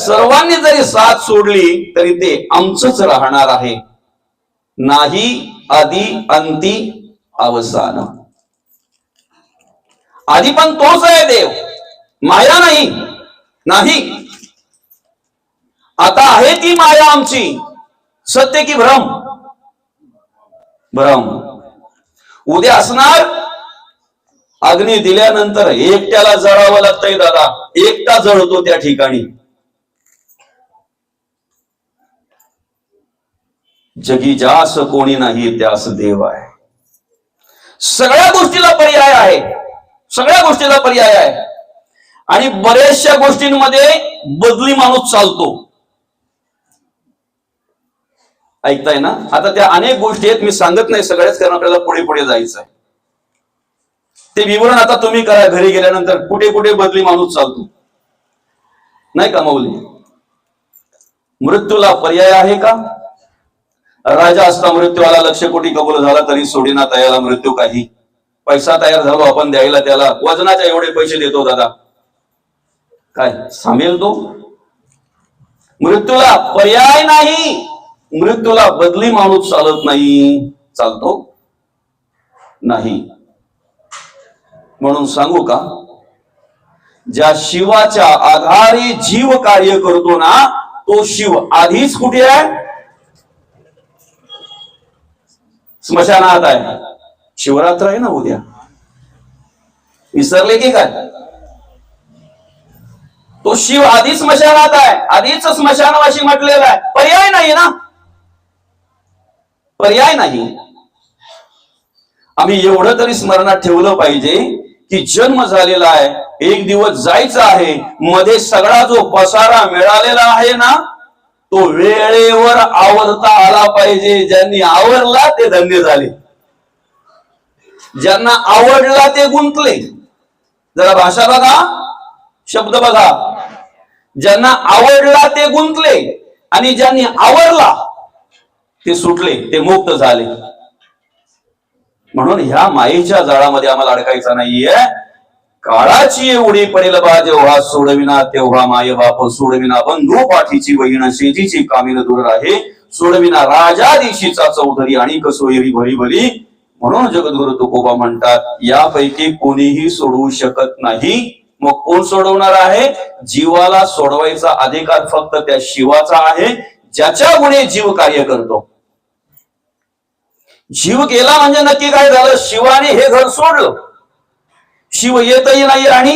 सर्वांनी जरी साथ सोडली तरी ते आमचंच राहणार आहे. नाही आदी अंती अवसान. आधी पण तोच आहे देव, माया नाही. आता आहे ती माया आमची, सत्य की भ्रम? भ्रम. उद्या असणार अग्नी दिल्यानंतर एकट्याला जळावं लागतंय दादा, एकटा जळतो त्या ठिकाणी. जगी जास कोणी नाही त्यास देव आहे. सगळ्या गोष्टीला पर्याय आहे, सगळ्या गोष्टीला पर्याय आहे. आणि बऱ्याचशा गोष्टींमध्ये बदली माणूस चालतो. ऐकताय ना? आता त्या अनेक गोष्टी आहेत, मी सांगत नाही सगळ्याच, कारण आपल्याला पुढे पुढे जायचं आहे. ते विवरण आता तुम्ही करा घरी गेल्यानंतर, कुठे कुठे बदली माणूस चालतो. नाही का माऊली? मृत्यूला पर्याय आहे का? राजा असता मृत्यू आला, लक्ष कोटी कबूल झाला तरी सोडीना तयाला मृत्यू काही. पैसा तयार झालो आपण द्यायला त्याला, वजनाच्या एवढे पैसे देतो दादा, काय सांगेल तो? मृत्यूला पर्याय नाही, मृत्यूला बदली माणूस चालत नाही. चालतो नाही. म्हणून सांगू का, ज्या शिवाच्या आधारे जीव कार्य करतो ना, तो शिव आधीच कुठे आहे? स्मशानात आहे. शिवरात्र आहे ना उद्या, विसरले की काय? तो शिव आधीच स्मशानात आहे, आधीच स्मशानवाशी म्हटलेला आहे. पर्याय नाही ना, पर्याय नाही. आम्ही एवढं तरी स्मरणात ठेवलं पाहिजे की जन्म झालेला आहे, एक दिवस जायचं आहे. मध्ये सगळा जो पसारा मिळालेला आहे ना, तो वेळेवर आवरता आला पाहिजे. ज्यांनी आवरला ते धन्य झाले, ज्यांना आवडला ते गुंतले. जरा भाषा बघा, शब्द बघा. ज्यांना आवडला ते गुंतले आणि ज्यांनी आवरला ते सुटले, ते मुक्त झाले. म्हणून ह्या मायेच्या जाळामध्ये आम्हाला अडकायचं नाहीये. काळाची एवढी पडेल बा जेव्हा सोडविना, तेव्हा माय बाप सोडविना. बंधू पाठीची बहीण शेजीची कामीन दूर आहे. सोडविना राजा दिशीचा चौधरी आणि कसोयरी भरी भरी. म्हणून जगद्गुरु तुकोबा म्हणतात, यापैकी कोणीही सोडवू शकत नाही. मग कोण सोडवणार आहे? जीवाला सोडवायचा अधिकार फक्त त्या शिवाचा आहे, ज्याच्या गुणे जीव कार्य करतो. जीव गेला म्हणजे नक्की काय झालं? शिवाने हे घर सोडलं. शिव येतही नाही आणि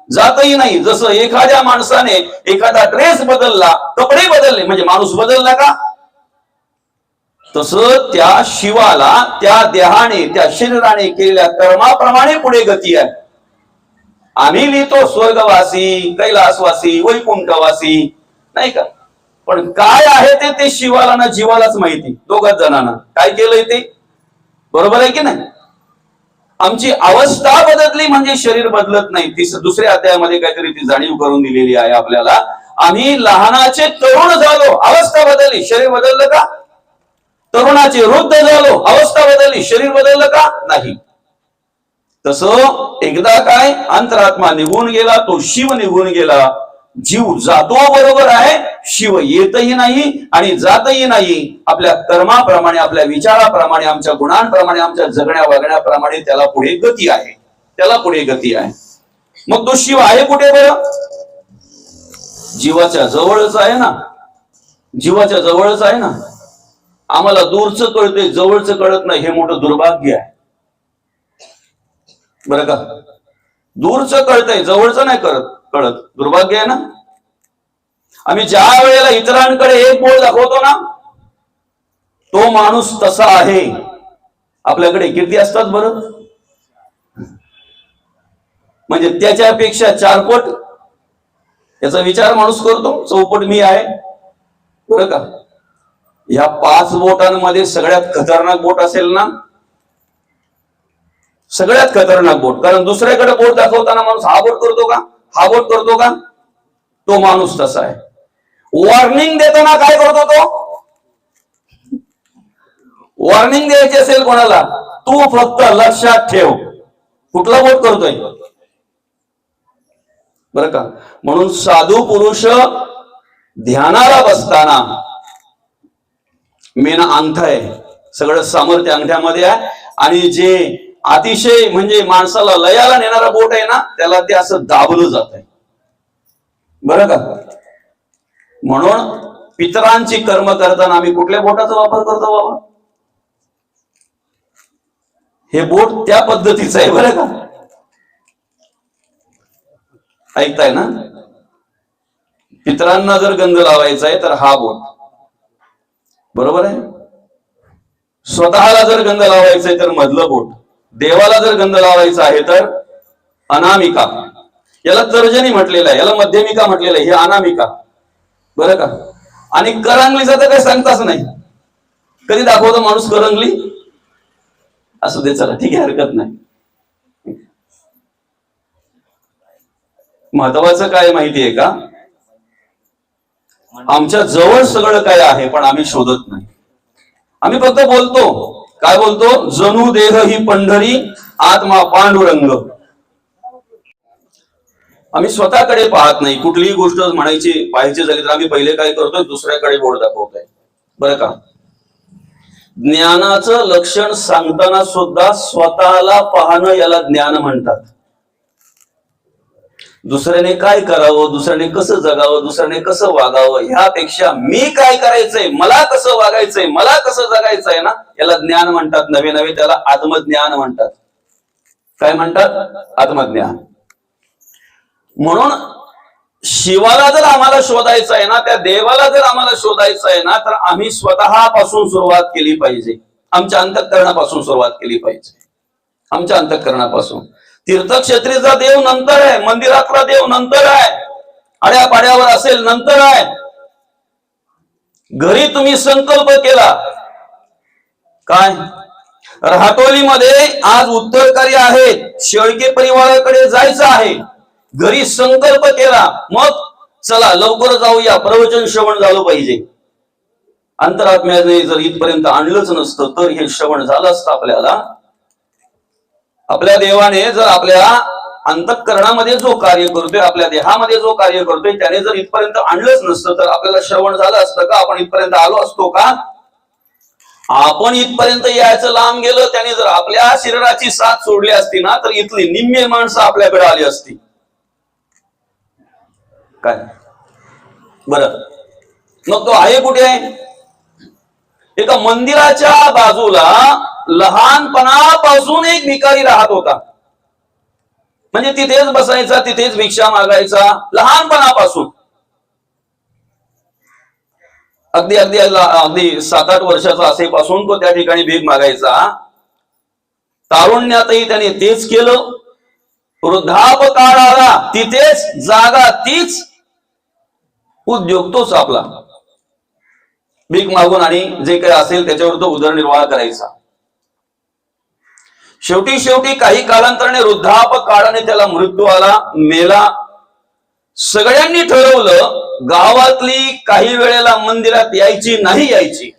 जातही नाही. जसं एखाद्या माणसाने एखादा ड्रेस बदलला, कपडे बदलले म्हणजे माणूस बदलला का? तसं त्या शिवाला त्या देहाने, त्या शरीराने केलेल्या कर्माप्रमाणे पुढे गती आहे. आम्ही लिहितो स्वर्गवासी, कैलासवासी, वैकुंठवासी, नाही का? पण काय आहे ते शिवाला ना जीवालाच माहिती. दोघाच जणांना काय केलंय ते, बरोबर आहे की नाही? आमची अवस्था बदलली म्हणजे शरीर बदलत नाही. दुसऱ्या अध्यायामध्ये काहीतरी ती जाणीव करून दिलेली आहे आपल्याला. आम्ही लहानाचे तरुण झालो, अवस्था बदलली, शरीर बदललं का? तरुणाचे वृद्ध झालो, अवस्था बदलली, शरीर बदललं का? नाही. तसं एकदा काय अंतरात्मा निघून गेला, तो शिव निघून गेला. जीव जातो बरोबर आहे, शिव येतही नाही आणि जातही नाही. आपल्या कर्माप्रमाणे, आपल्या विचाराप्रमाणे, आमच्या गुणांप्रमाणे, आमच्या जगण्या वागण्याप्रमाणे त्याला पुढे गती आहे, त्याला पुढे गती आहे. मग तो शिव आहे कुठे बरं? जीवाच्या जवळच आहे ना, जीवाच्या जवळच आहे ना. आम्हाला दूरचं कळतंय, जवळचं कळत नाही, हे मोठं दुर्भाग्य आहे बरं का. दूरचं कळतंय, जवळचं नाही कळत, दुर्भाग्य आहे ना. आम्ही ज्या वेळेला इतरांकडे एक बोट दाखवतो ना, तो माणूस तसा आहे. आपल्याकडे किती असतात बरं? म्हणजे त्याच्यापेक्षा चारपट याचा विचार माणूस करतो. चौपट मी आहे बरं का. ह्या 5 बोटांमध्ये सगळ्यात खतरनाक बोट असेल ना, सगळ्यात खतरनाक बोट. कारण दुसऱ्याकडे बोट दाखवताना माणूस हा बोट करतो का, हा बोट करतो का? तो माणूस तसा आहे. वॉर्निंग देताना काय करतो तो? वॉर्निंग द्यायची असेल कोणाला, तू फक्त लक्षात ठेव, कुठला बोट करतोय बरं का. म्हणून साधू पुरुष ध्यानाला बसताना मेन अंगठ आहे, सगळं सामर्थ्य अंगठ्यामध्ये आहे, आणि जे अतिशय म्हणजे माणसाला लयाला नेणारा बोट आहे ना, त्याला ते असं दाबलं जात आहे, बरं का. म्हणून पितरांची कर्म करताना आम्ही कुठल्या बोटाचा वापर करतो बाबा? हे बोट त्या पद्धतीचं आहे, बरं का. ऐकताय ना? पितरांना जर गंध लावायचा आहे तर हा बोट, बरोबर आहे. स्वतःला जर गंध लावायचा आहे तर मधलं बोट, देवाला जर गंध लावायचा आहे तर अनामिका, याला तर्जनी म्हटलेलं आहे, याला मध्यमिका म्हटलेलं आहे, हे अनामिका, बरं का. आणि करंगलीचा तर काही सांगताच नाही. कधी दाखवतो माणूस करंगली? असू दे, चला ठीक आहे, हरकत नाही. महत्वाचं काय माहितीये का? आमच्या जवळ सगळं काय आहे, पण आम्ही शोधत नाही. आम्ही फक्त बोलतो, काय बोलतो? जणू देह ही पंढरी, आत्मा पांडुरंग. आम्ही स्वतःकडे पाहत नाही. कुठलीही गोष्ट म्हणायची पाहायची झाली तर आम्ही पहिले काय करतोय? दुसऱ्याकडे बोट दाखवतोय, बरं का. ज्ञानाचं लक्षण सांगताना सुद्धा स्वतःला पाहणं याला ज्ञान म्हणतात. दुसऱ्याने काय करावं, दुसऱ्याने कसं जगावं, दुसऱ्याने कसं वागावं, ह्यापेक्षा मी काय करायचंय, मला कसं वागायचंय, मला कसं जगायचंय ना, याला ज्ञान म्हणतात. नवे नवे त्याला आत्मज्ञान म्हणतात. काय म्हणतात? आत्मज्ञान. म्हणून शिवाला जर आम्हाला शोधायचं आहे ना, त्या देवाला जर आम्हाला शोधायचं आहे ना, तर आम्ही स्वतःपासून सुरुवात केली पाहिजे. आमच्या अंतःकरणापासून सुरुवात केली पाहिजे, आमच्या अंतःकरणापासून. तीर्थक्षेत्रीचा देव नंतर आहे, मंदिरातला देव नंतर आहे, आड्यापाड्यावर असेल नंतर आहे. घरी तुम्ही संकल्प केला काय? राहटोलीमध्ये आज उत्तर कार्य आहे, शेळके परिवाराकडे जायचं आहे, घरी संकल्प केला, मग चला लवकर जाऊया, प्रवचन श्रवण झालं पाहिजे. अंतरात्म्याने जर इथपर्यंत आणलंच नसतं तर हे श्रवण झालं असतं आपल्याला. आपल्या देवाने जर आपल्या अंतःकरणामध्ये जो कार्य करतोय, आपल्या देहामध्ये जो कार्य करतोय, त्याने जर इथपर्यंत आणलंच नसतं तर आपल्याला श्रवण झालं असतं का? आपण इथपर्यंत आलो असतो का? आपण इथपर्यंत यायचं लांब गेलं, त्याने जर आपल्या शरीराची साथ सोडली असती ना, तर इथली निम्मे माणसं आपल्याकडे आली असती. काय बरं, मग तो आहे कुठे? एका मंदिराच्या बाजूला लहानपणापासून एक भिकारी राहत होता. म्हणजे तिथेच बसायचा, तिथेच भिक्षा मागायचा लहानपणापासून. अगदी अगदी अगदी 7-8 वर्षाचा असेपासून तो त्या ठिकाणी भीक मागायचा. तारुण्यातही त्याने तेच केलं. वृद्धापकाळाला तिथेच, जागा तीच, उद्योग तोच आपला. भीक मागून आणि जे काही असेल त्याच्यावर तो उदरनिर्वाह करायचा. शेवटी काही कालांतराने वृद्धापकाळाने त्याला मृत्यू आला, मेला. सगळ्यांनी ठरवलं गावातली काही वेळेला मंदिरात यायची नाही यायची.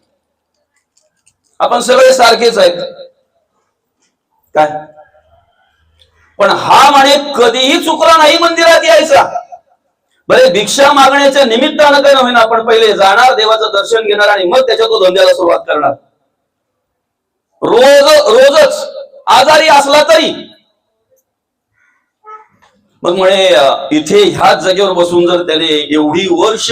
आपण सगळे सारखेच आहेत काय, पण हा म्हणे कधीही चुकला नाही मंदिरात यायचा. बरे भिक्षा मागण्याच्या निमित्तानं काय नव्हे ना, आपण पहिले जाणार, देवाचं दर्शन घेणार आणि मग त्याच्या तो धंद्याला सुरुवात करणार. रोजच आजारी असला तरी. मग म्हणे इथे ह्याच जागेवर बसून जर त्याने एवढी वर्ष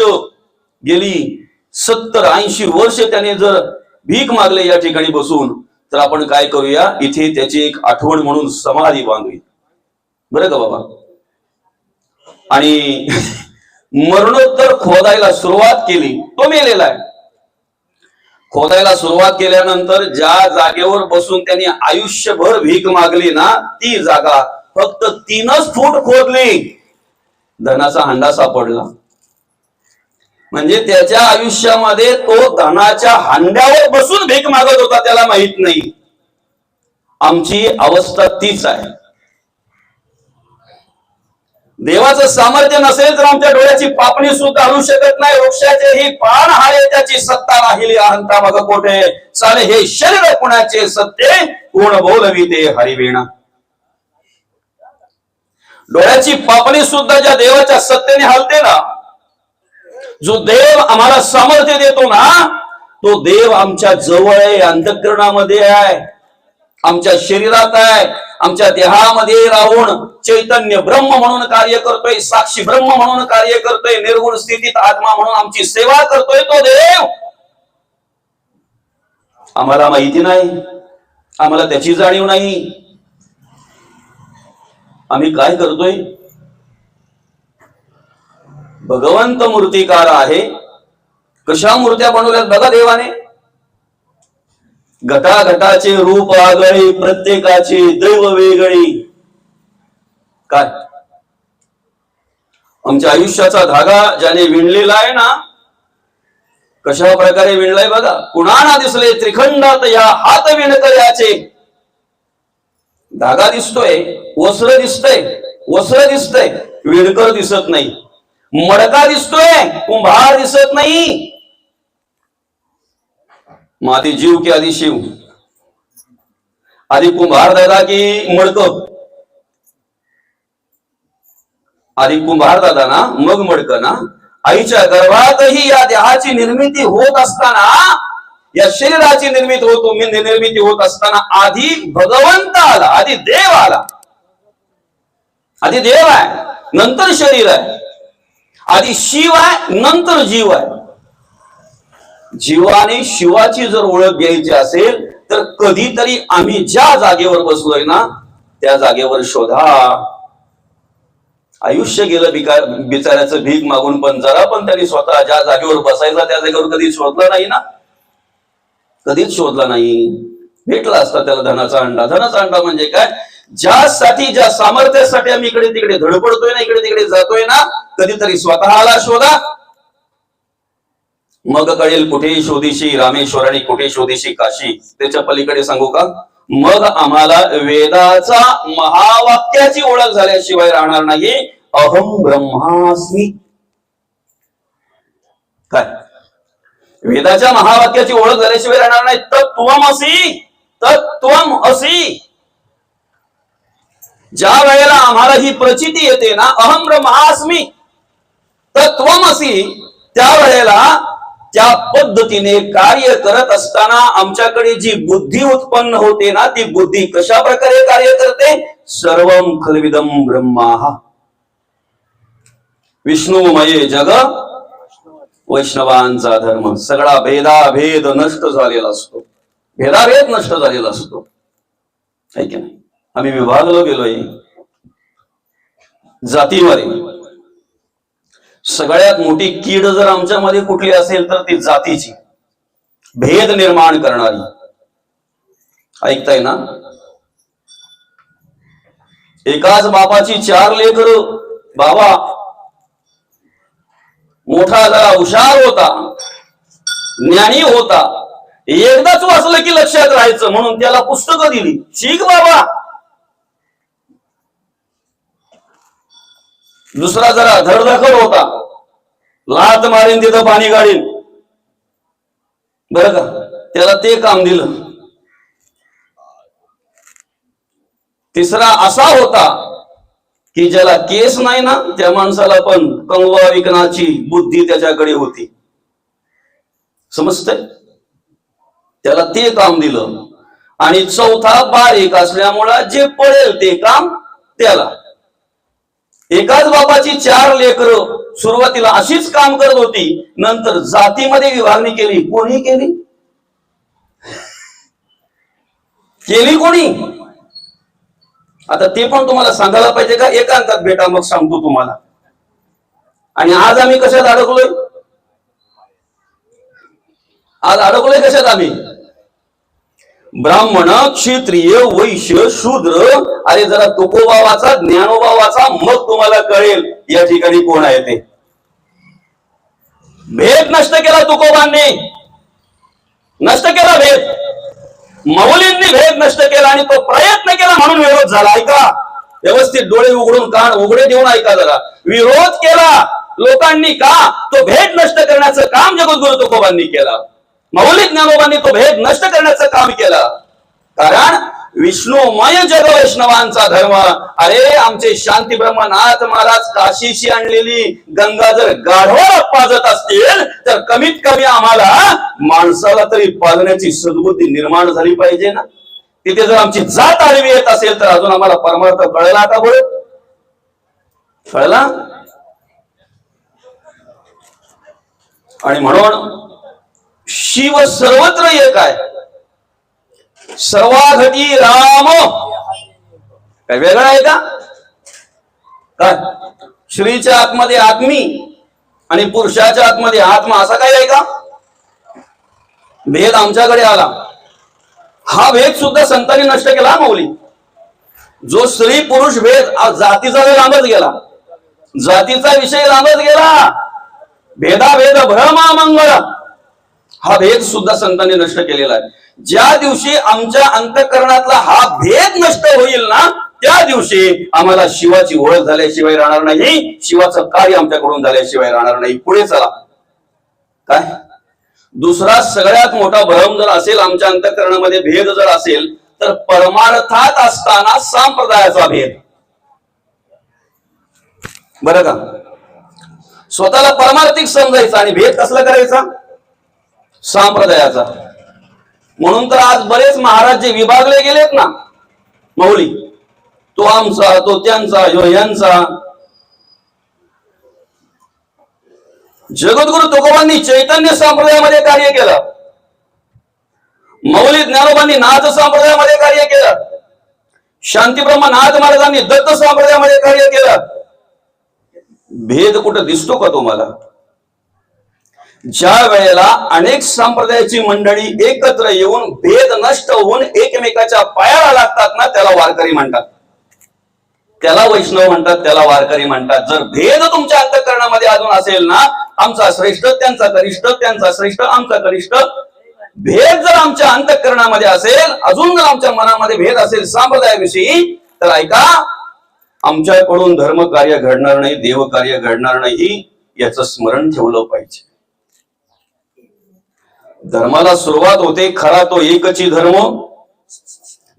गेली 70-80 वर्ष त्याने जर भीक मागले या ठिकाणी बसून, तर आपण काय करूया, इथे त्याची एक आठवण म्हणून समाधी बांधूया, बरं का बाबा. आणि मरणोत्तर खोदायला सुरुवात केली. तो मेलेला आहे. खोदायला सुरुवात केल्यानंतर ज्या जागेवर बसून त्यांनी आयुष्यभर भीक मागली ना, ती जागा फक्त 3च फूट खोदली, धनाचा हंडा सापडला. म्हणजे त्याच्या आयुष्यामध्ये तो धनाच्या हांड्यावर बसून भीक मागत होता, त्याला माहित नाही. आमची अवस्था तीच आहे. देवाचं सामर्थ्य नसेल तर आमच्या डोळ्याची पापणी सुद्धा आणू शकत नाही. वृक्षाचे ही पान हाय त्याची सत्ता राहिली अहंता मग कोठे, सारे हे शरीर कुणाचे सत्य, कोण बोलविते हरिवीणा. डोळ्याची पापणी सुद्धा ज्या देवाच्या सत्तेने हलते ना, जो देव आम्हाला सामर्थ्य देतो ना, तो देव आमच्या जवळ आहे, अंतःकरणामध्ये आहे, आमच्या शरीरात आहे, आमच्या देहामध्ये राहून चैतन्य ब्रह्म म्हणून कार्य करतोय, साक्षी ब्रह्म म्हणून कार्य करतोय, निर्गुण स्थितीत आत्मा म्हणून आमची सेवा करतोय तो देव. आम्हाला माहिती नाही, आम्हाला त्याची जाणीव नाही. आम्ही काय करतोय? भगवंत मूर्तिकार आहे. कशा मूर्त्या बनवल्यात बघा देवाने. घटाघटाचे रूप आगळे, प्रत्येकाची दैव वेगळी. काय आमच्या आयुष्याचा धागा ज्याने विणलेला आहे ना, कशा प्रकारे विणलाय बघा. कुणाला दिसले त्रिखंडात या हात विणकऱ्याचे. धागा दिसतोय, वस्त्र दिसतंय, वस्त्र दिसतंय, विणकर दिसत नाही. मडका दिसतोय, कुंभार दिसत नाही. माती जीव की आधी शिव? आधी कुंभार दादा की मडक? आधी कुंभार दादा ना, मग मडक ना. आईच्या गर्भातही या देहाची निर्मिती होत असताना, या शरीराची निर्मिती होत असताना आधी भगवंत आला, आधी देव आला. आधी देव आहे, नंतर शरीर आहे. आधी शिव आहे, नंतर जीव आहे. जीवाने शिवाची जर ओळख घ्यायची असेल तर कधीतरी आम्ही ज्या जागेवर बसलोय ना, त्या जागेवर शोधा. आयुष्य गेलं बिचाऱ्याचं भीक मागून, पण जरा पण त्यांनी स्वतः ज्या जागेवर बसायचा त्या जागेवर कधी शोधला नाही ना, कधीच शोधला नाही. भेटला असता त्याला धनाचा अंडा. धनाचा अंडा म्हणजे काय? ज्यासाठी, ज्या सामर्थ्यासाठी आम्ही इकडे तिकडे धडपडतोय ना, इकडे तिकडे जातोय ना, कधीतरी स्वतःला शोधा. मग कळेल कुठे शोधीशी रामेश्वर आणि कुठे शोधीशी काशी. त्याच्या पलीकडे सांगू का? मग आम्हाला वेदाचा महावाक्याची ओळख झाल्याशिवाय राहणार नाही. अहम ब्रह्मास्मी. काय? वेदाच्या महावाक्याची ओळख झाल्याशिवाय राहणार नाही. तत्त्वमसि, तत्त्वमसि. ज्या वेळेला आम्हाला ही प्रचिती येते ना, अहम ब्रह्मास्मी तत्त्वमसि, त्या वेळेला त्या पद्धतीने कार्य करत असताना आमच्याकडे जी बुद्धी उत्पन्न होते ना, ती बुद्धी कशा प्रकारे कार्य करते? सर्वं खल्विदं ब्रह्मा विष्णुमये जग वैष्णवांचा धर्म. सगळा भेदाभेद नष्ट झालेला असतो, भेदाभेद नष्ट झालेला असतो. आहे की नाही? आम्ही विभागलो गेलोय जातीमध्ये. सगळ्यात मोठी कीड जर आमच्यामध्ये कुठली असेल तर ती जातीची, भेद निर्माण करणारी. ऐकताय ना? एकाच बापाची 4 लेकरं. बाबा मोठा जरा हुशार होता, ज्ञानी होता, एकदाच वाचलं की लक्षात राहायचं म्हणून त्याला पुस्तकं दिली. शिक बाबा. दुसरा जरा धडधाकट होता, लात मारीन तिथं पाणी गाडीन, बरं का, त्याला ते काम दिलं. तिसरा असा होता की ज्याला केस नाही ना, त्या माणसाला पण कंगवा विकण्याची बुद्धी त्याच्याकडे होती. समजतंय? त्याला ते काम दिलं. आणि चौथा बारीक असल्यामुळे जे पडेल ते काम त्याला. एकाच बापाची 4 लेकरं. सुरुवातीला अशीच काम करत होती, नंतर जातीमध्ये विभागणी केली. कोणी केली? केली कोणी? आता ते पण तुम्हाला सांगायला पाहिजे का? एकांतात भेटा, मग सांगतो तुम्हाला. आणि आज आम्ही कशात अडकलोय? आज अडकलोय कशात आम्ही? ब्राह्मण, क्षत्रिय, वैश्य, शूद्र. अरे जरा तुकोबा वाचा, ज्ञानोबा वाचा, मग तुम्हाला कळेल या ठिकाणी कोण आहे ते. भेद नष्ट केला तुकोबांनी, नष्ट केला भेद. माऊलींनी भेद नष्ट केला आणि तो प्रयत्न केला म्हणून विरोध झाला. ऐका व्यवस्थित, डोळे उघडून कान उघडे देऊन ऐका जरा. विरोध केला लोकांनी का? तो भेद नष्ट करण्याचं काम जगद्गुरु तुकोबांनी केला. माऊली ज्ञानोबांनी तो भेद नष्ट करण्याचं काम केलं. कारण विष्णुमय जग वैष्णवांचा धर्म. अरे आमचे शांती ब्रह्मनाथ महाराज काशीशी आणलेली गंगा जर गाढवाला पाजत असतील तर कमीत कमी आम्हाला माणसाला तरी पाजण्याची सद्बुद्धी निर्माण झाली पाहिजे ना. तिथे जर आमची जात आडवी येत असेल तर अजून आम्हाला परमार्थ कळला का बरं? कळला. आणि म्हणून शिव सर्वत्र एक आहे. सर्वाघटी राम. काय वेगळं आहे का? काय स्त्रीच्या आतमध्ये आत्मी आणि पुरुषाच्या आतमध्ये आत्मा असा काय आहे का? भेद आमच्याकडे आला. हा भेद सुद्धा संतांनी नष्ट केला माऊली. जो स्त्री पुरुष भेद जातीचा लांबच गेला. जातीचा विषय लांबच गेला. भेदाभेद भ्रमा मंगळ हा भेद सुद्धा संतांनी नष्ट केलेला आहे. ज्या दिवशी आमच्या अंतःकरणातला हा भेद नष्ट होईल ना त्या दिवशी आम्हाला शिवाची ओळख झाल्याशिवाय राहणार नाही. शिवाचं कार्य आमच्याकडून झाल्याशिवाय राहणार नाही. पुढे चला. काय दुसरा सगळ्यात मोठा भ्रम जर असेल आमच्या अंतःकरणामध्ये भेद जर असेल तर परमार्थात असताना संप्रदायाचा भेद. बरं का? स्वतःला परमार्थिक समजायचा आणि भेद कसला करायचा? संप्रदायाचा. म्हणून तर आज बरेच महाराज जे विभागले गेलेत ना माऊली, तो आमचा, तो त्यांचा, ह्यो यांचा. जगद्गुरु तुकोबांनी चैतन्य संप्रदायामध्ये कार्य केलं. मौली ज्ञानोबांनी नाथ संप्रदायामध्ये कार्य केलं. शांतीब्रह्म नाथ महाराजांनी दत्त संप्रदायामध्ये कार्य केलं. भेद कुठं दिसतो का तुम्हाला? ज्या वेळेला अनेक संप्रदायाची मंडळी एकत्र येऊन भेद नष्ट होऊन एकमेकाच्या पायाला लागतात ना त्याला वारकरी म्हणतात. त्याला वैष्णव म्हणतात, त्याला वारकरी म्हणतात. जर भेद तुमच्या अंतःकरणामध्ये अजून असेल ना, आमचा श्रेष्ठ त्यांचा कनिष्ठ, त्यांचा श्रेष्ठ आमचा कनिष्ठ, भेद जर आमच्या अंतःकरणामध्ये असेल, अजून जर आमच्या मनामध्ये भेद असेल संप्रदायाविषयी, तर ऐका, आमच्याकडून धर्म कार्य घडणार नाही, देव कार्य घडणार नाही. याचं स्मरण ठेवलं पाहिजे. धर्माला सुरुवात होते खरा तो एकची धर्म,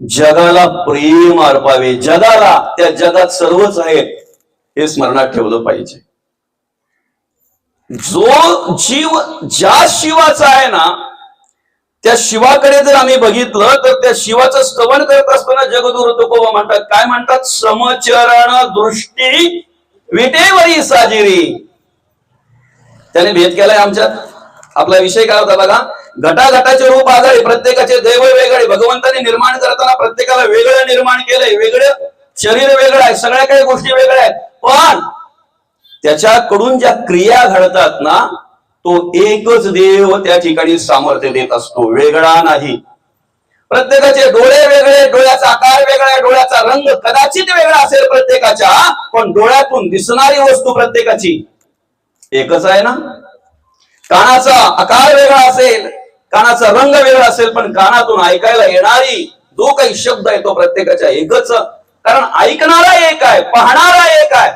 जगाला प्रेम अर्पावे. जगाला, त्या जगात सर्वच आहेत हे स्मरणात ठेवलं पाहिजे. जो जीव ज्या शिवाचा आहे ना त्या शिवाकडे जर आम्ही बघितलं तर त्या शिवाचं स्तवन करत असताना जगद्गुरु तुकोबा म्हणतात, काय म्हणतात? समचरण दृष्टी विटेवरी साजिरी. त्याने भेद केलाय आमच्यात. आपला विषय काय होता बघा? घटाघटाचे रूप आगळे, प्रत्येकाचे दैव वेगळे. भगवंताने निर्माण करताना प्रत्येकाला वेगळं निर्माण केलंय. वेगळं शरीर वेगळं आहे, सगळ्या काही गोष्टी वेगळ्या आहेत. पण त्याच्याकडून ज्या क्रिया घडतात ना तो एकच देव त्या ठिकाणी सामर्थ्य देत असतो, वेगळा नाही. प्रत्येकाचे डोळे वेगळे, डोळ्याचा आकार वेगळा आहे, डोळ्याचा रंग कदाचित वेगळा असेल प्रत्येकाच्या, पण डोळ्यातून दिसणारी वस्तू प्रत्येकाची एकच आहे ना. कानाचा आकार वेगळा असेल, कानाचा रंग वेगळा असेल, पण कानातून ऐकायला येणारी जो काही शब्द आहे तो प्रत्येकाच्या एकच. कारण ऐकणारा एक आहे, पाहणारा एक आहे,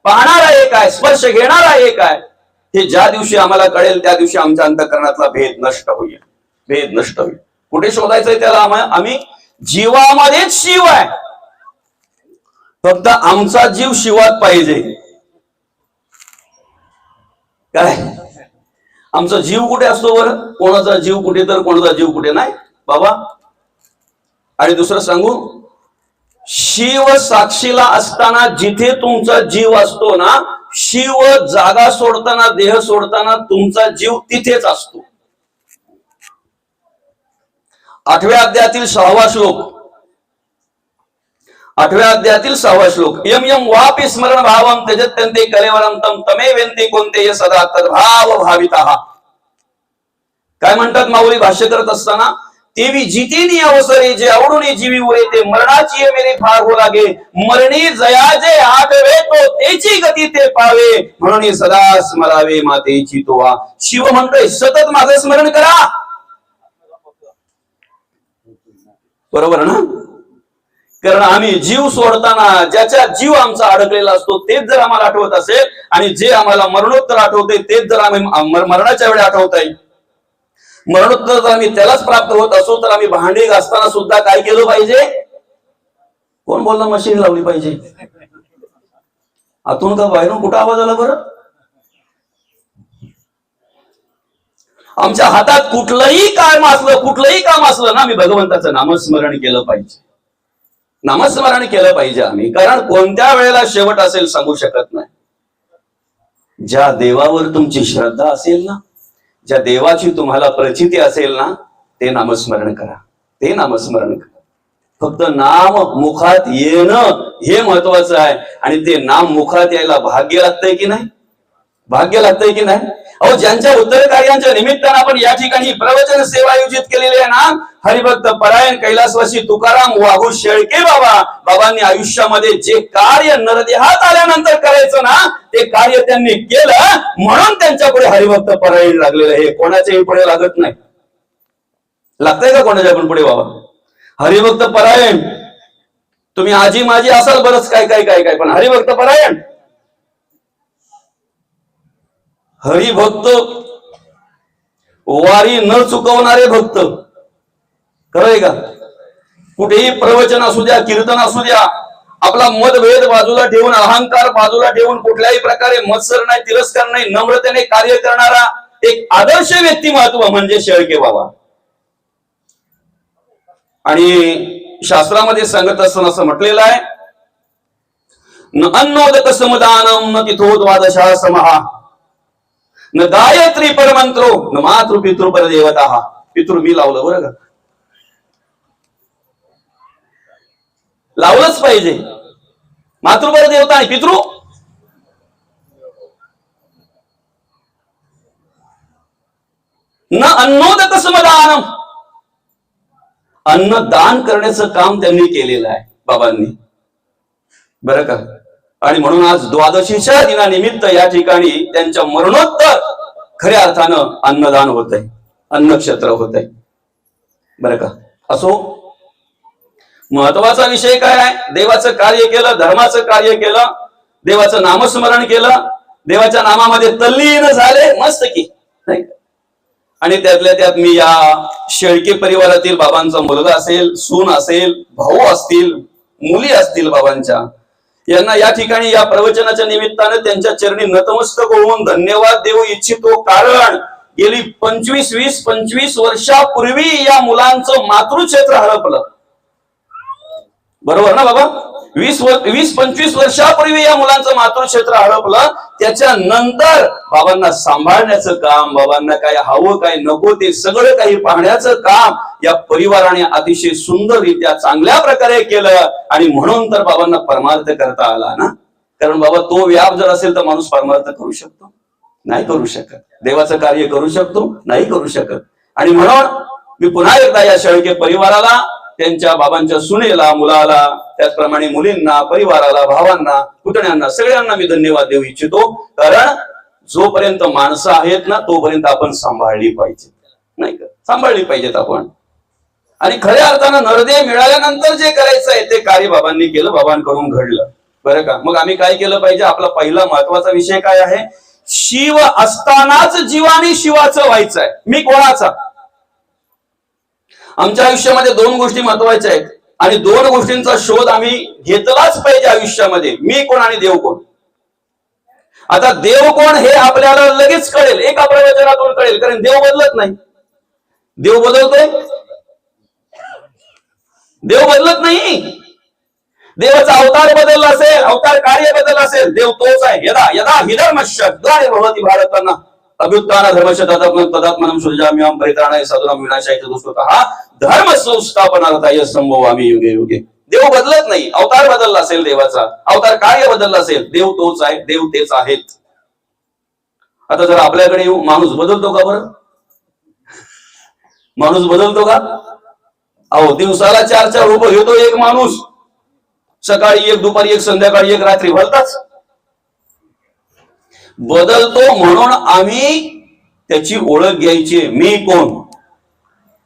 पाहणारा एक आहे, स्पर्श घेणारा एक आहे. हे ज्या दिवशी आम्हाला कळेल त्या दिवशी आमच्या अंतःकरणातला भेद नष्ट होईल. भेद नष्ट होईल. कुठे शोधायचंय त्याला? आम्ही जीवामध्येच शिव आहे. फक्त आमचा जीव शिवात पाहिजे. काय आमचा जीव कुठे असतो बरं? कोणाचा जीव कुठे तर कोणाचा जीव कुठे नाही बाबा. आणि दुसरं सांगू, शिव साक्षीला असताना जिथे तुमचा जीव असतो ना, शिव जागा सोडताना, देह सोडताना तुमचा जीव तिथेच असतो. 8व्या अध्यायातील 6वा श्लोक, 8व्या अध्यायातील 6वा श्लोक. यम यम वापि स्मरण भावम त्यजत्यन्ते कलेवरम तम तमे वेन्ते कोणते सदा तद्भाव भाविताः. काय म्हणतात माऊली भाष्य करत असताना? तेवी जितेनी अवसरे जे आवडून जीवी उरे ते मरणाची मेरे फार हो लागे. मरणी जयाजे आठवे तो तेची गती ते पावे. म्हणून सदा स्मरावे मातेची तोवा. शिव म्हणतोय सतत माझं स्मरण करा. बरोबर ना? कारण आम्ही जीव सोडताना ज्याच्या जीव आमचा अडकलेला असतो तेच जर आम्हाला आठवत असेल आणि जे आम्हाला मरणोत्तर आठवते तेच जर आम्ही मरणाच्या वेळी आठवत आहे मरणोत्तर जर आम्ही त्यालाच प्राप्त होत असो तर आम्ही भांडी घासताना सुद्धा काय केलं पाहिजे? कोण बोलला मशीन लावली पाहिजे? आतून का बाहेरून कुठं आवाज आला बरं? आमच्या हातात कुठलंही काम असलं ना, आम्ही भगवंताचं नामस्मरण केलं पाहिजे. नामस्मरण केलं पाहिजे आम्ही, कारण कोणत्या वेळेला शेवट असेल सांगू शकत नाही. ज्या देवावर तुमची श्रद्धा असेल ना, ज्या देवाची तुम्हाला प्रचिती असेल ना, ते नामस्मरण करा, ते नामस्मरण करा. फक्त नाम मुखात येणं हे महत्वाचं आहे. आणि ते नाम मुखात यायला भाग्य लागतंय की नाही? भाग्य लागतंय की नाही? अहो, ज्यांच्या उत्तर कार्यांच्या निमित्तानं आपण या ठिकाणी प्रवचन सेवा आयोजित केलेली आहे ना, हरिभक्त परायण कैलासवासी तुकाराम वाघू शेळके बाबांनी आयुष्यामध्ये जे कार्य नरदेहात आल्यानंतर करायचं ना, ते कार्य त्यांनी केलं, म्हणून त्यांच्या पुढे हरिभक्त परायण लागलेलं आहे. कोणाच्याही पुढे लागत नाही. लागतंय का कोणाच्या पण पुढे बाबा? हरिभक्त परायण. तुम्ही आजी माझी असाल बरंच काय काय काय काय, पण हरिभक्त परायण, हरिभक्त, वारी न चुकवणारे भक्त. खरंय का? कुठेही प्रवचन असू द्या, कीर्तन असू द्या, आपला मतभेद बाजूला ठेवून, अहंकार बाजूला ठेवून, कुठल्याही प्रकारे मत्सर नाही, तिरस्कार नाही, नम्रतेने कार्य करणारा एक आदर्श व्यक्तिमत्व म्हणजे शेळके बाबा. आणि शास्त्रामध्ये सांगत असताना असं म्हटलेलं आहे, न अन्नोदक समदानम न तिथोद्वादशा समहा न गायत्री परमंत्रो न मातृ पितृ परदेवता. पितृ मी लावलं बरं का, लावलंच पाहिजे. मातृपर देवता आणि पितृ न अन्नोदक समदानम. अन्नदान करण्याचं काम त्यांनी केलेलं आहे बाबांनी, बरं का. आणि म्हणून आज द्वादशीच्या दिनानिमित्त या ठिकाणी त्यांच्या मरणोत्तर खऱ्या अर्थानं अन्नदान होत आहे, अन्नक्षेत्र होत आहे, बरं का. असो, महत्वाचा विषय काय आहे? देवाचं कार्य केलं, धर्माचं कार्य केलं, देवाचं नामस्मरण केलं, देवाच्या नामामध्ये तल्लीन झाले, मस्त की नाही. आणि त्यातल्या त्यात मी या शेळके परिवारातील बाबांचा मुलगा असेल, सून असेल, भाऊ असतील, मुली असतील बाबांच्या, यांना या ठिकाणी या प्रवचनाच्या निमित्तानं त्यांच्या चरणी नतमस्तक होऊन धन्यवाद देऊ इच्छितो. कारण गेली 25 वर्षापूर्वी या मुलांचं मातृक्षेत्र हरपलं. बरोबर ना बाबा? 20-25 वर्षापूर्वी या मुलांचं मातृक्षेत्र हरपलं. त्याच्यानंतर बाबांना सांभाळण्याचं काम, बाबांना काय हवं काय नको ते सगळं काही पाहण्याचं काम या परिवाराने अतिशय सुंदररित्या चांगल्या प्रकारे केलं. आणि म्हणून तर बाबांना परमार्थ करता आला ना. कारण बाबा तो व्याप जर असेल तर माणूस परमार्थ करू शकतो? नाही करू शकत. देवाचं कार्य करू शकतो? नाही करू शकत. आणि म्हणून मी पुन्हा एकदा या शेळके परिवाराला, त्यांच्या बाबांच्या सुनेला, मुलाला, त्याचप्रमाणे मुलींना, परिवाराला, भावांना, पुतण्यांना, सगळ्यांना मी धन्यवाद देऊ इच्छितो. कारण जोपर्यंत माणसं आहेत ना, तोपर्यंत आपण सांभाळली पाहिजे, नाही का? सांभाळली पाहिजेत आपण. आणि खऱ्या अर्थानं नरदेह मिळाल्यानंतर जे करायचं आहे ते कार्य बाबांनी केलं, बाबांकडून घडलं, बरं का. मग आम्ही काय केलं पाहिजे? आपला पहिला महत्वाचा विषय काय आहे? शिव असतानाच जीवानी शिवाचं व्हायचं आहे. मी कोणाचा? आमच्या आयुष्यामध्ये दोन गोष्टी महत्वाच्या आहेत आणि दोन गोष्टींचा शोध आम्ही घेतलाच पाहिजे आयुष्यामध्ये. मी कोण आणि देव कोण. आता देव कोण हे आपल्याला लगेच कळेल, एका प्रवचनातून कळेल, कारण देव बदलत नाही. देव बदलतोय? देव बदलत नाही. देवाचा अवतार बदलला असेल, अवतार कार्य बदलला असेल, देव तोच आहे. यदा यदा हि धर्मस्य भवति भारताना अभ्युत्थान धर्मस्य तदात्मनं सृजाम्यहं परित्राणाय साधूनां विनाशाय च दुष्कृतः धर्म संस्थापनार्थाय संभवामि युगे युगे. देव बदलत नाही. अवतार बदलला असेल देवाचा, अवतार कार्य बदलला असेल, देव तोच आहे, देव तेच आहेत. आता जर आपल्याकडे येऊ, माणूस बदलतो का बरं? माणूस बदलतो का? अहो, दिवसाला 4 रूप घेतो एक माणूस. सकाळी एक, दुपारी एक, संध्याकाळी एक, रात्री भलताच बदलतो. म्हणून आम्ही त्याची ओळख घ्यायची. मी कोण?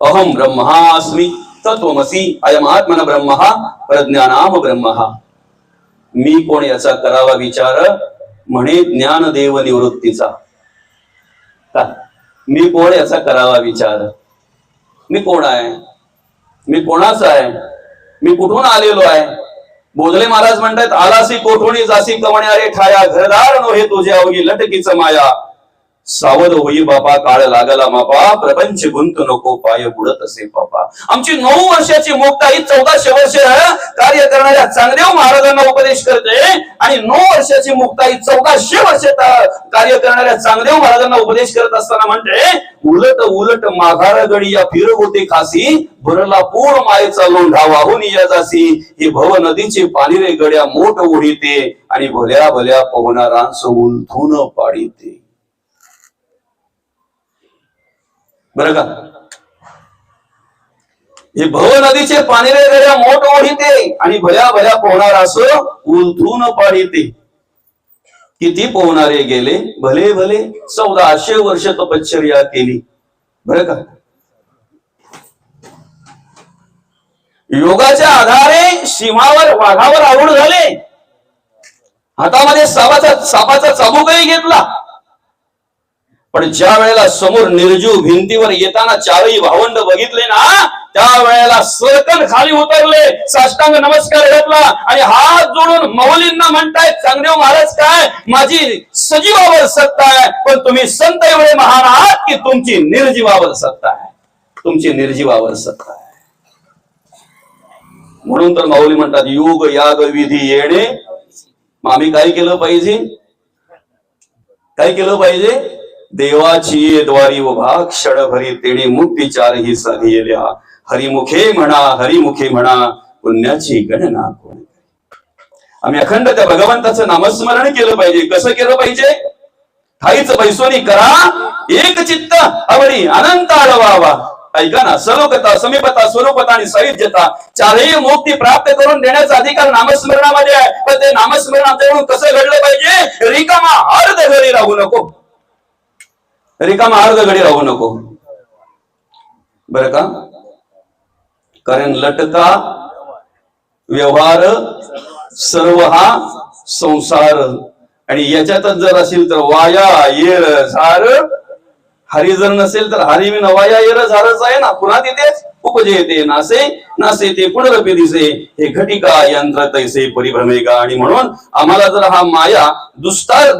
अहम ब्रह्मास्मि तत्वमसि अयम आत्मन ब्रह्म प्रज्ञानाम ब्रह्म. मी कोण याचा करावा विचार, म्हणे ज्ञानदेव निवृत्तीचा. मी कोण याचा करावा विचार. मी कोण आहे, मी कोणाचा आहे, मी कुठून आलेलो आहे. बोधले महाराज म्हणतात, आलासी कोठोणी जासी कवण्यारे ठाया, घरदार नव्हे तुझे अवघी लटकीच माया. सावध होई बापा काळ लागला मापा, प्रपंच गुंत नको पाय बुडत असे पापा. आमची 9 वर्षाची मुक्ताई 1400 वर्ष कार्य करणाऱ्या चांगदेव महाराजांना उपदेश करते, आणि 9 वर्षाची मुक्ताई 1400 वर्ष कार्य करणाऱ्या चांगदेव महाराजांना उपदेश करत असताना म्हणते, उलट उलट माघार गडी या फिरगोटे खासी, भरला पूर मायेचा लोंढा वाहून या जासी. हे भव नदीचे पाणी रे गड्या मोठ ओढीते, आणि भल्या भल्या पवनारांस उलथून पाडीते. बरं का, हे भव नदीचे पाणी रे गड्या मोठ ओढीते, आणि भल्या भल्या पोहणारास उलथून पाडीते. किती पोहणारे गेले भले भले, 1400 वर्ष तपश्चर्या केली. बरं का, योगाच्या आधारे सिंहावर वाघावर आरूढ झाले, हातामध्ये सापाचा चाबूकही घेतला. पण ज्या वेळेला समोर निर्जीव भिंतीवर येताना 4ही भावंड बघितले ना, त्यावेळेला सरकन खाली उतरले, साष्टांग नमस्कार घातला, आणि हात जोडून माऊलींना म्हणतायत, चांगदेव महाराज काय माझी सजीवावर सत्ता आहे, पण तुम्ही संत एवढे महान आहात की तुमची निर्जीवावर सत्ता आहे, तुमची निर्जीवावर सत्ता आहे. म्हणून तर माऊली म्हणतात, योग याग विधी येणे. मग आम्ही काय केलं पाहिजे, काय केलं पाहिजे. देवाची द्वारी उभा क्षणभरी तेणे मुक्ती 4ही साधिल्या. हरिमुखे म्हणा हरिमुखे म्हणा, पुण्याची गणना कोण. आम्ही अखंड त्या भगवंताचं नामस्मरण केलं पाहिजे. कसं केलं पाहिजे. ठाईच बैसोनी करा एक चित्त आवडी अनंत आळवावा. ऐका ना, सर्वकथा समीपता स्वरूपता आणि साहित्यता 4ही मुक्ती प्राप्त करून देण्याचा अधिकार नामस्मरणामध्ये आहे. पण ते नामस्मरण आमच्याकडून कसं घडलं पाहिजे. रिकामा अर्ध घरी राहू नको, रिकामा अर्ध घडी राहू नको. बरं का, कारण लटका व्यवहार सर्व हा संसार, आणि याच्यातच जर असेल तर वाया येर झार. हरी जर नसेल तर हरी मी नवाया येर झारच आहे ना. पुन्हा तिथेच उपजे ते नासे नासे ते पुनरपी दिसे, हे घटिका यंत्र तैसे परिभ्रमेगा. आणि म्हणून आम्हाला जर हा माया दुस्तर